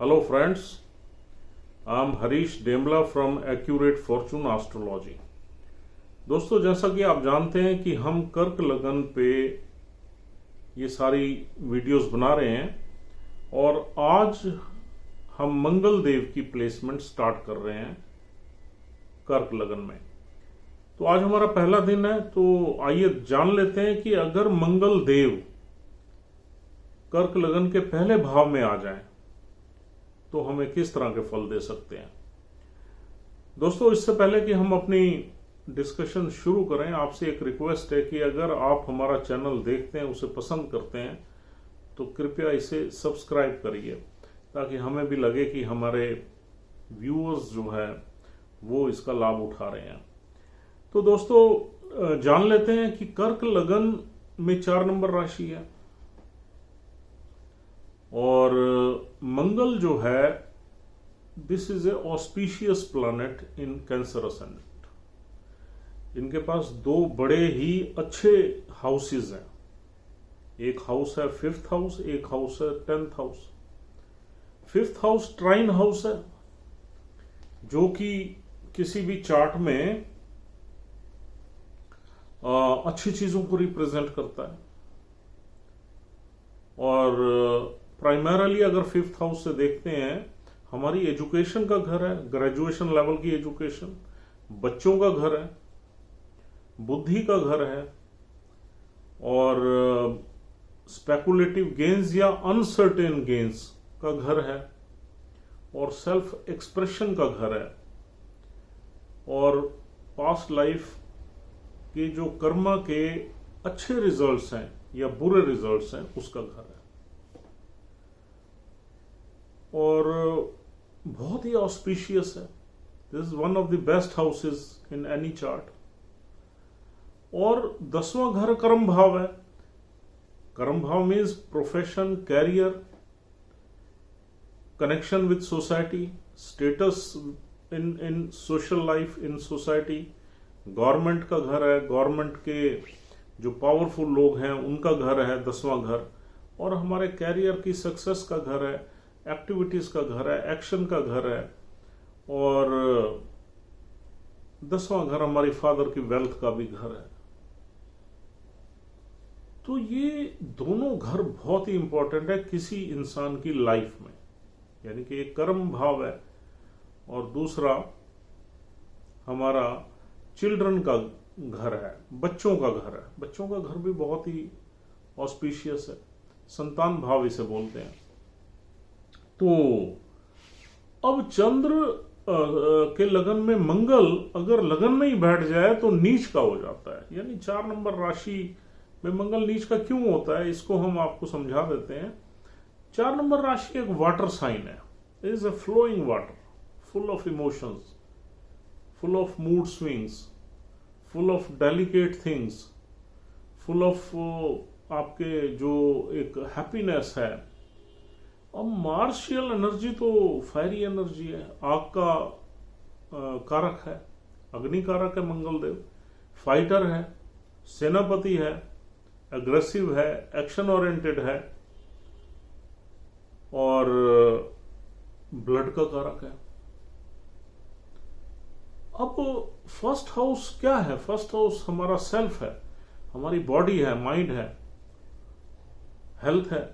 Hello friends, I am Harish Demla from Accurate Fortune Astrology। दोस्तों, जैसा कि आप जानते हैं कि हम कर्क लगन पे ये सारी वीडियोस बना रहे हैं और आज हम मंगल देव की प्लेसमेंट स्टार्ट कर रहे हैं कर्क लगन में। तो आज हमारा पहला दिन है, तो आइए जान लेते हैं कि अगर मंगल देव कर्क लगन के पहले भाव में आ जाएं तो हमें किस तरह के फल दे सकते हैं। दोस्तों, इससे पहले कि हम अपनी डिस्कशन शुरू करें, आपसे एक रिक्वेस्ट है कि अगर आप हमारा चैनल देखते हैं, उसे पसंद करते हैं, तो कृपया इसे सब्सक्राइब करिए ताकि हमें भी लगे कि हमारे व्यूअर्स जो है वो इसका लाभ उठा रहे हैं। तो दोस्तों, जान लेते हैं कि कर्क लगन में 4 नंबर राशि है और मंगल जो है this is a auspicious planet in cancer ascendant. इनके पास 2 बड़े ही अच्छे हाउसेस हैं। एक हाउस है 5th हाउस, एक हाउस है 10th house. 5th house ट्राइन house है जो कि किसी भी चार्ट में अच्छी चीजों को रिप्रेजेंट करता है और प्राइमरली अगर 5th हाउस से देखते हैं, हमारी एजुकेशन का घर है, ग्रेजुएशन लेवल की एजुकेशन, बच्चों का घर है, बुद्धि का घर है और स्पेकुलेटिव गेन्स या अनसर्टेन गेन्स का घर है और सेल्फ एक्सप्रेशन का घर है और पास्ट लाइफ के जो कर्मा के अच्छे रिजल्ट्स हैं या बुरे रिजल्ट्स हैं उसका घर है और बहुत ही ऑस्पिशियस है। This is one of the best houses in any chart. और 10वां घर कर्म भाव है। कर्म भाव means profession, career, connection with society, status in social life in society. Government का घर है, गवर्नमेंट के जो पावरफुल लोग हैं उनका घर है 10वां घर। और हमारे कैरियर की सक्सेस का घर है, एक्टिविटीज का घर है, एक्शन का घर है और 10वां घर हमारी फादर की वेल्थ का भी घर है। तो ये दोनों घर बहुत ही इंपॉर्टेंट है किसी इंसान की लाइफ में। यानी कि एक कर्म भाव है और दूसरा हमारा चिल्ड्रन का घर है, बच्चों का घर है। बच्चों का घर भी बहुत ही ऑस्पिशियस है, संतान भाव इसे बोलते हैं। तो अब चंद्र के लगन में मंगल अगर लगन में ही बैठ जाए तो नीच का हो जाता है। यानी 4 नंबर राशि में मंगल नीच का क्यों होता है, इसको हम आपको समझा देते हैं। 4 नंबर राशि एक वाटर साइन है। It is a flowing water, full of emotions, full of mood swings, full of delicate things, full of आपके जो एक हैप्पीनेस है। अब मार्शियल एनर्जी तो फायरी एनर्जी है, आग का कारक है, अग्नि कारक है मंगल देव, फाइटर है, सेनापति है, एग्रेसिव है, एक्शन ओरिएंटेड है और ब्लड का कारक है। अब फर्स्ट हाउस क्या है? फर्स्ट हाउस हमारा सेल्फ है, हमारी बॉडी है, माइंड है, हेल्थ है।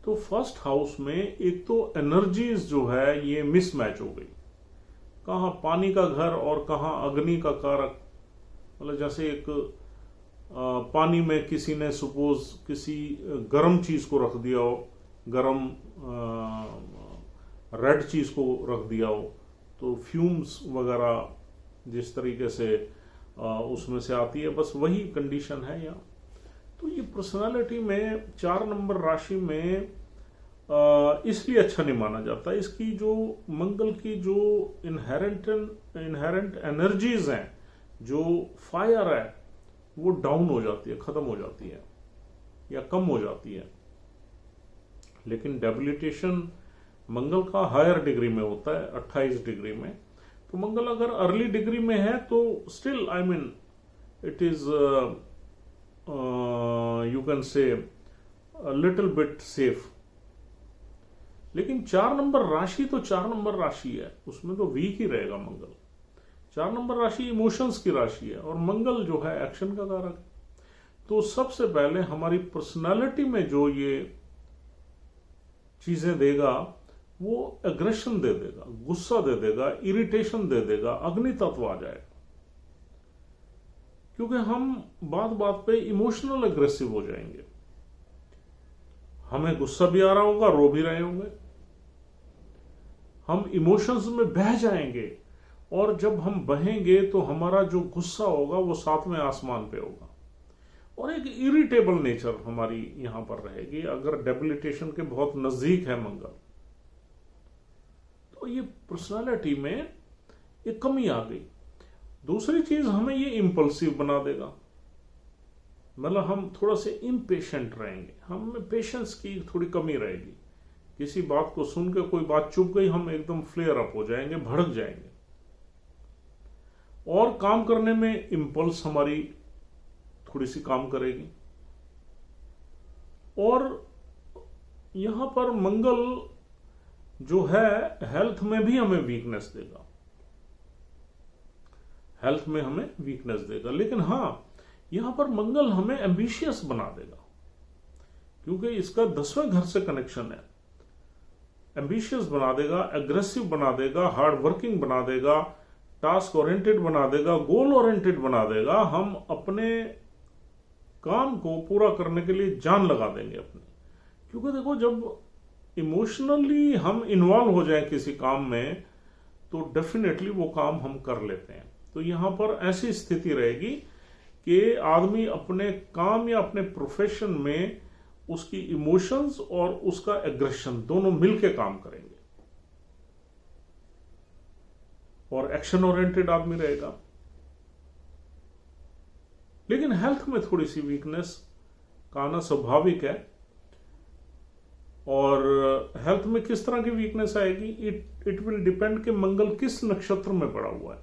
तो फर्स्ट हाउस में एक तो एनर्जीज जो है ये मिसमैच हो गई। कहाँ पानी का घर और कहाँ अग्नि का कारक। मतलब जैसे एक पानी में किसी ने सपोज किसी गर्म चीज को रख दिया हो, गर्म रेड चीज को रख दिया हो, तो फ्यूम्स वगैरह जिस तरीके से उसमें से आती है, बस वही कंडीशन है यहाँ। तो ये पर्सनालिटी में 4 नंबर राशि में इसलिए अच्छा नहीं माना जाता। इसकी जो मंगल की जो इनहेरेंट एनर्जीज हैं, जो फायर है, वो डाउन हो जाती है, खत्म हो जाती है या कम हो जाती है। लेकिन डेबिलिटेशन मंगल का हायर डिग्री में होता है, 28 डिग्री में। तो मंगल अगर अर्ली डिग्री में है तो still I mean it is you can say a little bit safe. लेकिन 4 नंबर राशि तो 4 नंबर राशि है, उसमें तो वीक ही रहेगा मंगल। 4 नंबर राशि इमोशंस की राशि है और मंगल जो है एक्शन का कारक है। तो सबसे पहले हमारी पर्सनालिटी में जो ये चीजें देगा वो एग्रेशन दे देगा, गुस्सा दे देगा, इरिटेशन दे देगा, अग्नि तत्व आ जाएगा, क्योंकि हम बात बात पे इमोशनल एग्रेसिव हो जाएंगे। हमें गुस्सा भी आ रहा होगा, रो भी रहे होंगे, हम इमोशंस में बह जाएंगे और जब हम बहेंगे तो हमारा जो गुस्सा होगा वो 7वें आसमान पे होगा और एक इरिटेबल नेचर हमारी यहां पर रहेगी। अगर डेबिलिटेशन के बहुत नजदीक है मंगल तो ये पर्सनालिटी में एक कमी आ गई। दूसरी चीज, हमें ये इंपल्सिव बना देगा, मतलब हम थोड़ा से इम्पेशेंट रहेंगे, हमें पेशेंस की थोड़ी कमी रहेगी। किसी बात को सुन के कोई बात चुप गई, हम एकदम फ्लेयर अप हो जाएंगे, भड़क जाएंगे और काम करने में इंपल्स हमारी थोड़ी सी काम करेगी। और यहां पर मंगल जो है हेल्थ में भी हमें वीकनेस देगा, हेल्थ में हमें वीकनेस देगा। लेकिन हां, यहां पर मंगल हमें एम्बिशियस बना देगा, क्योंकि इसका 10वें घर से कनेक्शन है। एम्बिशियस बना देगा, एग्रेसिव बना देगा, हार्ड वर्किंग बना देगा, टास्क ओरिएंटेड बना देगा, गोल ओरिएंटेड बना देगा। हम अपने काम को पूरा करने के लिए जान लगा देंगे अपनी, क्योंकि देखो जब इमोशनली हम इन्वॉल्व हो जाए किसी काम में तो डेफिनेटली वो काम हम कर लेते हैं। तो यहां पर ऐसी स्थिति रहेगी कि आदमी अपने काम या अपने प्रोफेशन में उसकी इमोशंस और उसका एग्रेशन दोनों मिलकर काम करेंगे और एक्शन ओरिएंटेड आदमी रहेगा। लेकिन हेल्थ में थोड़ी सी वीकनेस का आना स्वाभाविक है। और हेल्थ में किस तरह की वीकनेस आएगी, इट विल डिपेंड कि मंगल किस नक्षत्र में पड़ा हुआ है।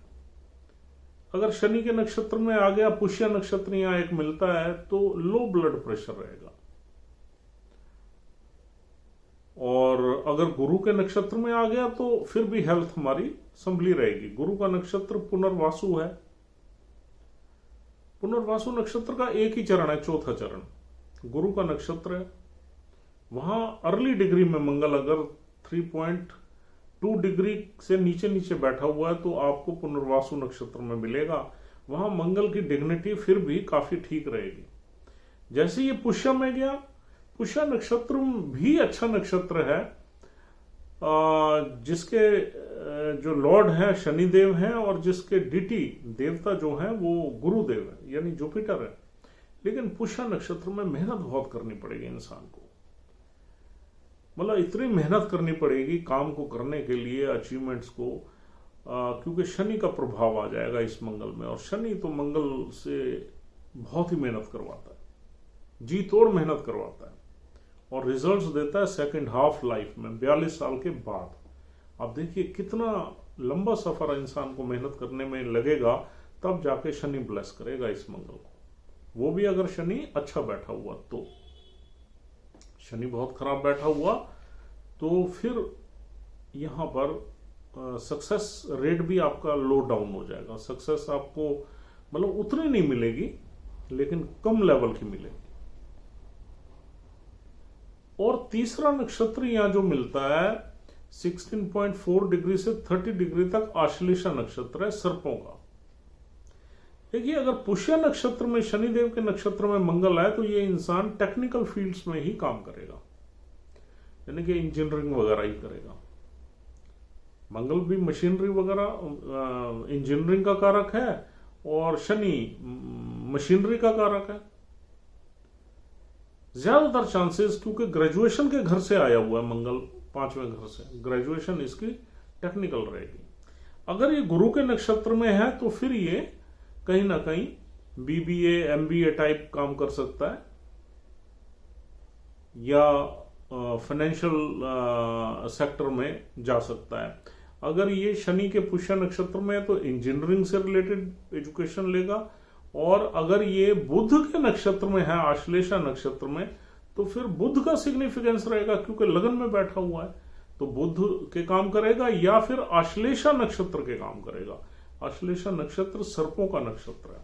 अगर शनि के नक्षत्र में आ गया, पुष्य नक्षत्र यहां एक मिलता है, तो लो ब्लड प्रेशर रहेगा। और अगर गुरु के नक्षत्र में आ गया तो फिर भी हेल्थ हमारी संभली रहेगी। गुरु का नक्षत्र पुनर्वासु है, पुनर्वासु नक्षत्र का एक ही चरण है, चौथा चरण गुरु का नक्षत्र है। वहां अर्ली डिग्री में मंगल अगर 3.2 डिग्री से नीचे नीचे बैठा हुआ है तो आपको पुनर्वासु नक्षत्र में मिलेगा। वहां मंगल की डिग्निटी फिर भी काफी ठीक रहेगी। जैसे ये पुष्य में गया, पुष्य नक्षत्र भी अच्छा नक्षत्र है, जिसके जो लॉर्ड है शनिदेव हैं और जिसके डिटी देवता जो है वो गुरुदेव है यानी जुपिटर है। लेकिन पुष्य नक्षत्र में मेहनत बहुत करनी पड़ेगी इंसान को, मतलब इतनी मेहनत करनी पड़ेगी काम को करने के लिए, अचीवमेंट्स को, क्योंकि शनि का प्रभाव आ जाएगा इस मंगल में। और शनि तो मंगल से बहुत ही मेहनत करवाता है, जी तोड़ मेहनत करवाता है और रिजल्ट्स देता है सेकंड हाफ लाइफ में, 42 साल के बाद। आप देखिए कितना लंबा सफर इंसान को मेहनत करने में लगेगा, तब जाके शनि ब्लेस करेगा इस मंगल को। वो भी अगर शनि अच्छा बैठा हुआ तो। शनि बहुत खराब बैठा हुआ तो फिर यहां पर सक्सेस रेट भी आपका लो डाउन हो जाएगा। सक्सेस आपको मतलब उतनी नहीं मिलेगी, लेकिन कम लेवल की मिलेगी। और तीसरा नक्षत्र यहां जो मिलता है 16.4 डिग्री से 30 डिग्री तक आश्लेषा नक्षत्र है, सर्पों का। देखिए अगर पुष्य नक्षत्र में शनिदेव के नक्षत्र में मंगल है तो ये इंसान टेक्निकल फील्ड्स में ही काम करेगा, यानी कि इंजीनियरिंग वगैरह ही करेगा। मंगल भी मशीनरी वगैरह इंजीनियरिंग का कारक है और शनि मशीनरी का कारक है। ज्यादातर चांसेस, क्योंकि ग्रेजुएशन के घर से आया हुआ है मंगल, 5वें घर से, ग्रेजुएशन इसकी टेक्निकल रहेगी। अगर ये गुरु के नक्षत्र में है तो फिर ये कहीं ना कहीं बीबीए एमबीए टाइप काम कर सकता है या फाइनेंशियल सेक्टर में जा सकता है। अगर ये शनि के पुष्य नक्षत्र में है तो इंजीनियरिंग से रिलेटेड एजुकेशन लेगा। और अगर ये बुध के नक्षत्र में है, आश्लेषा नक्षत्र में, तो फिर बुध का सिग्निफिकेंस रहेगा क्योंकि लगन में बैठा हुआ है। तो बुध के काम करेगा या फिर आश्लेषा नक्षत्र के काम करेगा। आश्लेषा नक्षत्र सर्पों का नक्षत्र है,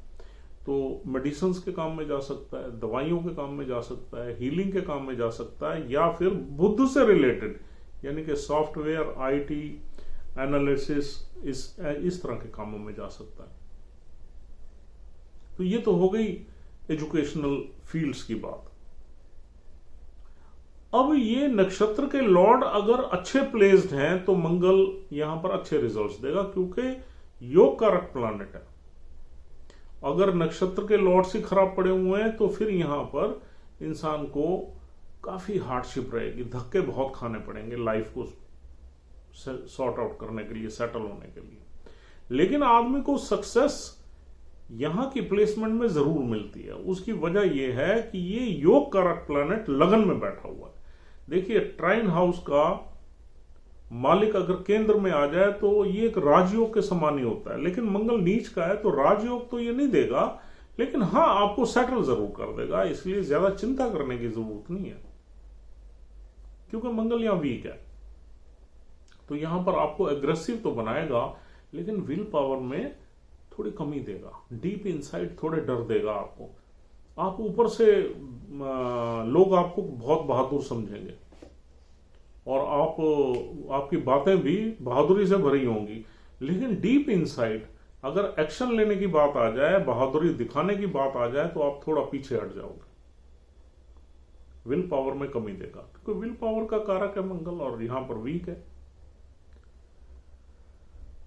तो मेडिसिन्स के काम में जा सकता है, दवाइयों के काम में जा सकता है, हीलिंग के काम में जा सकता है, या फिर बुद्ध से रिलेटेड यानी कि सॉफ्टवेयर, आईटी, एनालिसिस, इस तरह के कामों में जा सकता है। तो ये तो हो गई एजुकेशनल फील्ड्स की बात। अब ये नक्षत्र के लॉर्ड अगर अच्छे प्लेस्ड हैं तो मंगल यहां पर अच्छे रिजल्ट्स देगा, क्योंकि योग कारक प्लैनेट है। अगर नक्षत्र के लॉर्ड्स ही खराब पड़े हुए हैं तो फिर यहां पर इंसान को काफी हार्डशिप रहेगी, धक्के बहुत खाने पड़ेंगे लाइफ को सॉर्ट आउट करने के लिए, सेटल होने के लिए। लेकिन आदमी को सक्सेस यहां की प्लेसमेंट में जरूर मिलती है। उसकी वजह यह है कि ये योग कारक प्लैनेट लगन में बैठा हुआ है। देखिए, ट्राइन हाउस का मालिक अगर केंद्र में आ जाए तो ये एक राजयोग के समान ही होता है, लेकिन मंगल नीच का है तो राजयोग तो ये नहीं देगा, लेकिन हाँ आपको सेटल जरूर कर देगा। इसलिए ज्यादा चिंता करने की जरूरत नहीं है, क्योंकि मंगल यहां वीक है। तो यहां पर आपको एग्रेसिव तो बनाएगा, लेकिन विल पावर में थोड़ी कमी देगा, डीप इनसाइड थोड़े डर देगा आपको। आप ऊपर से लोग आपको बहुत बहादुर समझेंगे और आपकी बातें भी बहादुरी से भरी होंगी, लेकिन डीप इनसाइड अगर एक्शन लेने की बात आ जाए, बहादुरी दिखाने की बात आ जाए, तो आप थोड़ा पीछे हट जाओगे। विल पावर में कमी देगा, क्योंकि विल पावर का कारक है मंगल और यहां पर वीक है।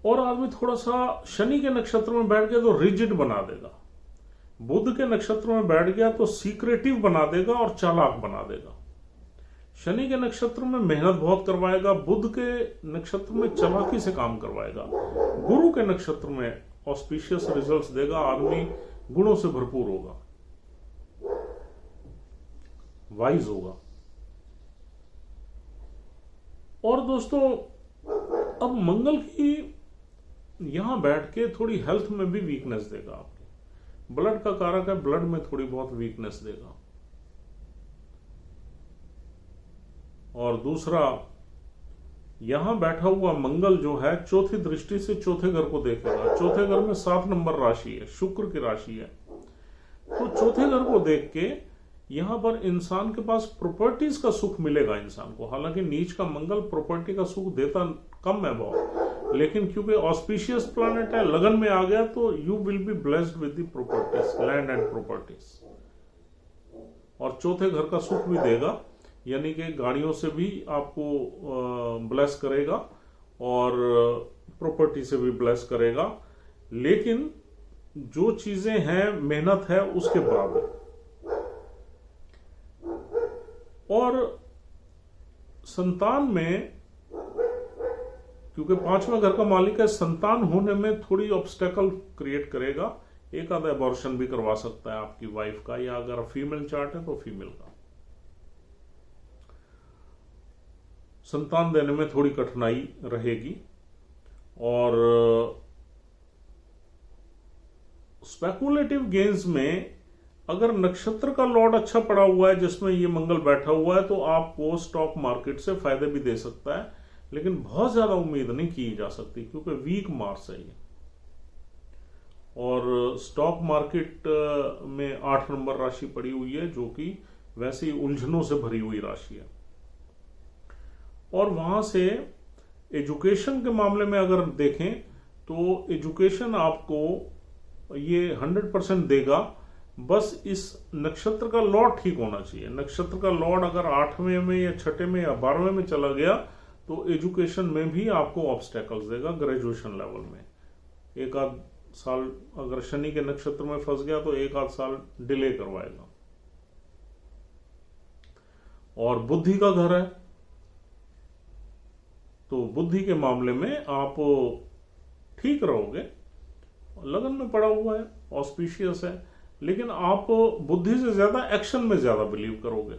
और आदमी थोड़ा सा शनि के नक्षत्र में बैठ गया तो रिजिड बना देगा, बुध के नक्षत्र में बैठ गया तो सीक्रेटिव बना देगा और चालाक बना देगा। शनि के नक्षत्र में मेहनत बहुत करवाएगा, बुध के नक्षत्र में चालाकी से काम करवाएगा, गुरु के नक्षत्र में ऑस्पिशियस रिजल्ट्स देगा। आदमी गुणों से भरपूर होगा, वाइज होगा। और दोस्तों, अब मंगल की यहां बैठ के थोड़ी हेल्थ में भी वीकनेस देगा। आपके ब्लड का कारक है, ब्लड में थोड़ी बहुत वीकनेस देगा। और दूसरा, यहां बैठा हुआ मंगल जो है चौथी दृष्टि से चौथे घर को देखेगा। चौथे घर में 7 नंबर राशि है, शुक्र की राशि है। तो चौथे घर को देख के यहां पर इंसान के पास प्रॉपर्टीज का सुख मिलेगा इंसान को। हालांकि नीच का मंगल प्रॉपर्टी का सुख देता कम है बहुत, लेकिन क्योंकि ऑस्पिशियस प्लैनेट है, लगन में आ गया, तो you will be blessed with the properties, land and properties. और चौथे घर का सुख भी देगा, यानी कि गाड़ियों से भी आपको ब्लेस करेगा और प्रॉपर्टी से भी ब्लेस करेगा। लेकिन जो चीजें हैं मेहनत है उसके बराबर। और संतान में, क्योंकि 5वें घर का मालिक है, संतान होने में थोड़ी ऑब्स्टेकल क्रिएट करेगा। एक आधा अबॉर्शन भी करवा सकता है आपकी वाइफ का, या अगर फीमेल चार्ट है तो फीमेल का। संतान देने में थोड़ी कठिनाई रहेगी। और स्पेकुलेटिव गेन्स में अगर नक्षत्र का लॉर्ड अच्छा पड़ा हुआ है जिसमें ये मंगल बैठा हुआ है, तो आपको स्टॉक मार्केट से फायदे भी दे सकता है, लेकिन बहुत ज्यादा उम्मीद नहीं की जा सकती, क्योंकि वीक मार्स है ये। और स्टॉक मार्केट में 8 नंबर राशि पड़ी हुई है, जो कि वैसे ही उलझनों से भरी हुई राशि है। और वहां से एजुकेशन के मामले में अगर देखें तो एजुकेशन आपको ये 100% देगा। बस इस नक्षत्र का लॉर्ड ठीक होना चाहिए। नक्षत्र का लॉर्ड अगर 8वें में या 6ठे में या 12वें में चला गया तो एजुकेशन में भी आपको ऑब्स्टेकल्स देगा। ग्रेजुएशन लेवल में एक आध साल अगर शनि के नक्षत्र में फंस गया तो एक आध साल डिले करवाएगा। और बुद्धि का घर है, तो बुद्धि के मामले में आप ठीक रहोगे। लगन में पड़ा हुआ है, ऑस्पिशियस है, लेकिन आप बुद्धि से ज्यादा एक्शन में ज्यादा बिलीव करोगे,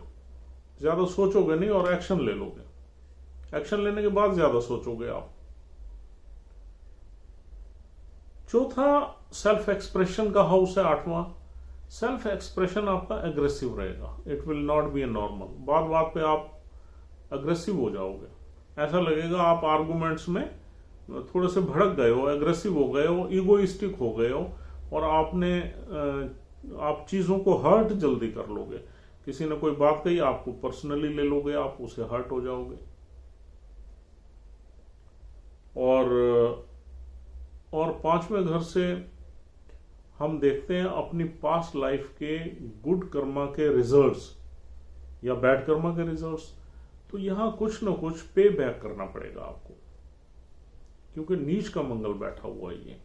ज्यादा सोचोगे नहीं और एक्शन ले लोगे। एक्शन लेने के बाद ज्यादा सोचोगे आप। चौथा सेल्फ एक्सप्रेशन का हाउस है 8वां। सेल्फ एक्सप्रेशन आपका एग्रेसिव रहेगा। It will not be a normal. बात बात पे आप अग्रेसिव हो जाओगे। ऐसा लगेगा आप आर्गुमेंट्स में थोड़े से भड़क गए हो, एग्रेसिव हो गए हो, ईगोइस्टिक हो गए हो, और आप चीजों को हर्ट जल्दी कर लोगे। किसी ने कोई बात कही, आपको पर्सनली ले लोगे, आप उसे हर्ट हो जाओगे। और पांचवें घर से हम देखते हैं अपनी पास्ट लाइफ के गुड कर्मा के रिजल्ट्स या बैड कर्मा के रिजल्ट्स। तो यहां कुछ ना कुछ पे बैक करना पड़ेगा आपको, क्योंकि नीच का मंगल बैठा हुआ है ये।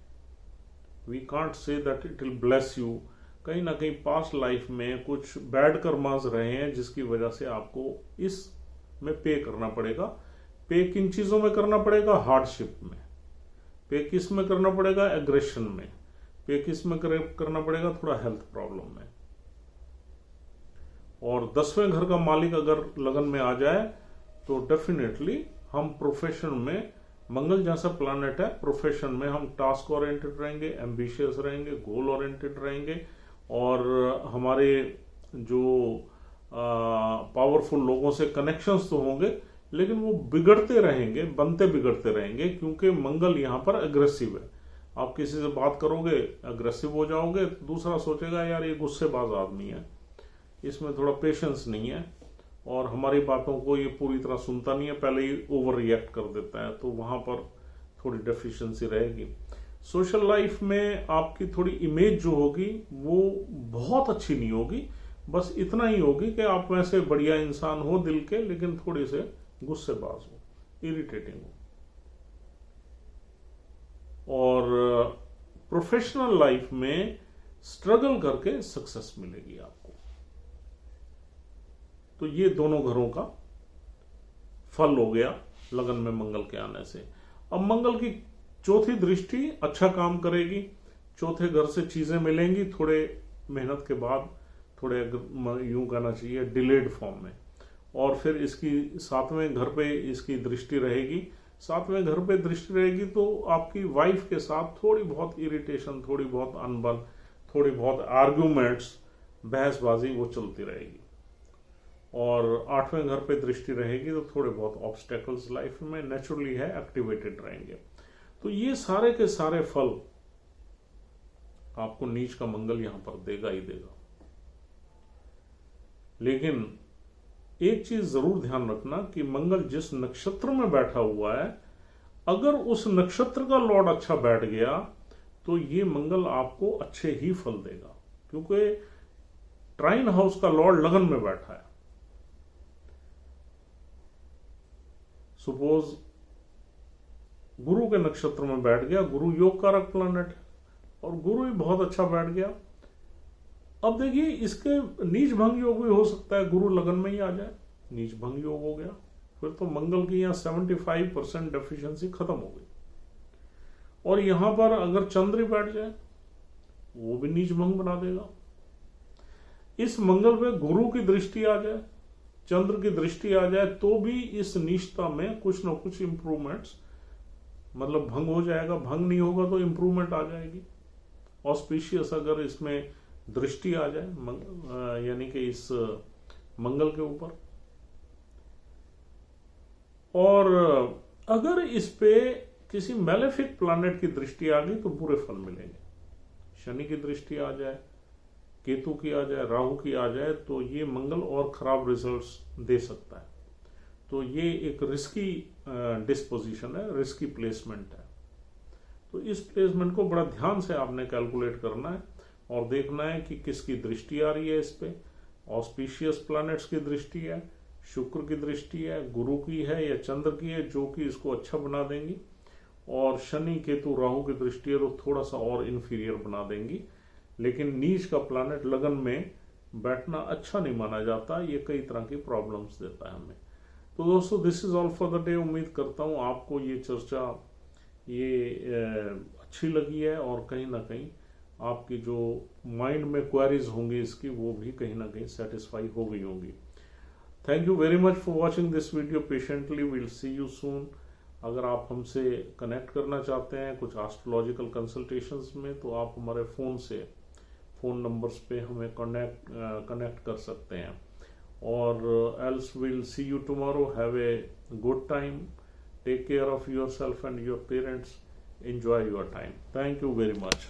We can't say that it will bless you. कहीं ना कहीं पास्ट लाइफ में कुछ बैड कर्मास रहे हैं जिसकी वजह से आपको इस में पे करना पड़ेगा। पे किन चीजों में करना पड़ेगा? हार्डशिप में। पे किस में करना पड़ेगा? एग्रेशन में। पे किस में करना पड़ेगा? थोड़ा हेल्थ प्रॉब्लम में। और 10वें घर का मालिक अगर लगन में आ जाए तो डेफिनेटली हम प्रोफेशन में, मंगल जैसा प्लैनेट है, प्रोफेशन में हम टास्क ओरिएंटेड रहेंगे, एम्बिशियस रहेंगे, गोल ओरिएंटेड रहेंगे, और हमारे जो पावरफुल लोगों से कनेक्शंस तो होंगे, लेकिन वो बिगड़ते रहेंगे, बनते बिगड़ते रहेंगे, क्योंकि मंगल यहां पर अग्रेसिव है। आप किसी से बात करोगे, अग्रेसिव हो जाओगे, दूसरा सोचेगा यार ये गुस्सेबाज आदमी है, इसमें थोड़ा पेशेंस नहीं है, और हमारी बातों को ये पूरी तरह सुनता नहीं है, पहले ही ओवर रिएक्ट कर देता है। तो वहां पर थोड़ी डेफिशिएंसी रहेगी। सोशल लाइफ में आपकी थोड़ी इमेज जो होगी वो बहुत अच्छी नहीं होगी, बस इतना ही होगी कि आप वैसे बढ़िया इंसान हो दिल के, लेकिन थोड़े से गुस्सेबाज हो, इरिटेटिंग हो। और प्रोफेशनल लाइफ में स्ट्रगल करके सक्सेस मिलेगी आपको। तो ये दोनों घरों का फल हो गया लगन में मंगल के आने से। अब मंगल की चौथी दृष्टि अच्छा काम करेगी, चौथे घर से चीजें मिलेंगी थोड़े मेहनत के बाद, थोड़े यूं कहना चाहिए डिलेड फॉर्म में। और फिर इसकी 7वें घर पे इसकी दृष्टि रहेगी। 7वें घर पे दृष्टि रहेगी तो आपकी वाइफ के साथ थोड़ी बहुत इरिटेशन, थोड़ी बहुत अनबन, थोड़ी बहुत आर्ग्यूमेंट्स, बहसबाजी वो चलती रहेगी। और 8वें घर पे दृष्टि रहेगी तो थोड़े बहुत ऑब्स्टेकल्स लाइफ में नेचुरली है एक्टिवेटेड रहेंगे। तो ये सारे के सारे फल आपको नीच का मंगल यहां पर देगा ही देगा। लेकिन एक चीज जरूर ध्यान रखना कि मंगल जिस नक्षत्र में बैठा हुआ है, अगर उस नक्षत्र का लॉर्ड अच्छा बैठ गया तो ये मंगल आपको अच्छे ही फल देगा, क्योंकि ट्राइन हाउस का लॉर्ड लगन में बैठा है। सपोज गुरु के नक्षत्र में बैठ गया, गुरु योग कारक प्लैनेट है, और गुरु ही बहुत अच्छा बैठ गया। अब देखिए इसके नीच भंग योग भी हो सकता है, गुरु लगन में ही आ जाए, नीच भंग योग हो गया, फिर तो मंगल की यहां 75% डेफिशिएंसी खत्म हो गई। और यहां पर अगर चंद्र ही बैठ जाए वो भी नीच भंग बना देगा। इस मंगल पे गुरु की दृष्टि आ जाए, चंद्र की दृष्टि आ जाए, तो भी इस नीचता में कुछ ना कुछ इंप्रूवमेंट्स, मतलब भंग हो जाएगा, भंग नहीं होगा तो इंप्रूवमेंट आ जाएगी। ऑस्पिशियस अगर इसमें दृष्टि आ जाए यानी कि इस मंगल के ऊपर, और अगर इस पे किसी मैलेफिक प्लैनेट की दृष्टि आ गई तो बुरे फल मिलेंगे। शनि की दृष्टि आ जाए, केतु की आ जाए, राहु की आ जाए, तो ये मंगल और खराब रिजल्ट्स दे सकता है। तो ये एक रिस्की डिस्पोजिशन है, रिस्की प्लेसमेंट है। तो इस प्लेसमेंट को बड़ा ध्यान से आपने कैलकुलेट करना है और देखना है कि किसकी दृष्टि आ रही है इस पे। ऑस्पिशियस प्लैनेट्स की दृष्टि है, शुक्र की दृष्टि है, गुरु की है या चंद्र की है, जो कि इसको अच्छा बना देंगी। और शनि केतु राहु की दृष्टि है तो थोड़ा सा और इंफीरियर बना देंगी। लेकिन नीच का प्लैनेट लगन में बैठना अच्छा नहीं माना जाता, ये कई तरह की प्रॉब्लम्स देता है हमें। तो दोस्तों this is all for the day. उम्मीद करता हूं आपको ये चर्चा अच्छी लगी है, और कहीं ना कहीं आपकी जो माइंड में क्वेरीज होंगी इसकी, वो भी कहीं ना कहीं सेटिस्फाई हो गई होंगी। Thank you very much for watching this video patiently. Will see you soon. अगर आप हमसे कनेक्ट करना चाहते हैं कुछ एस्ट्रोलॉजिकल कंसल्टेशंस में, तो आप हमारे फ़ोन नंबर्स पे हमें कनेक्ट कर सकते हैं। और else will see you tomorrow. Have a good time. Take care of yourself and your parents. Enjoy your time. Thank you very much.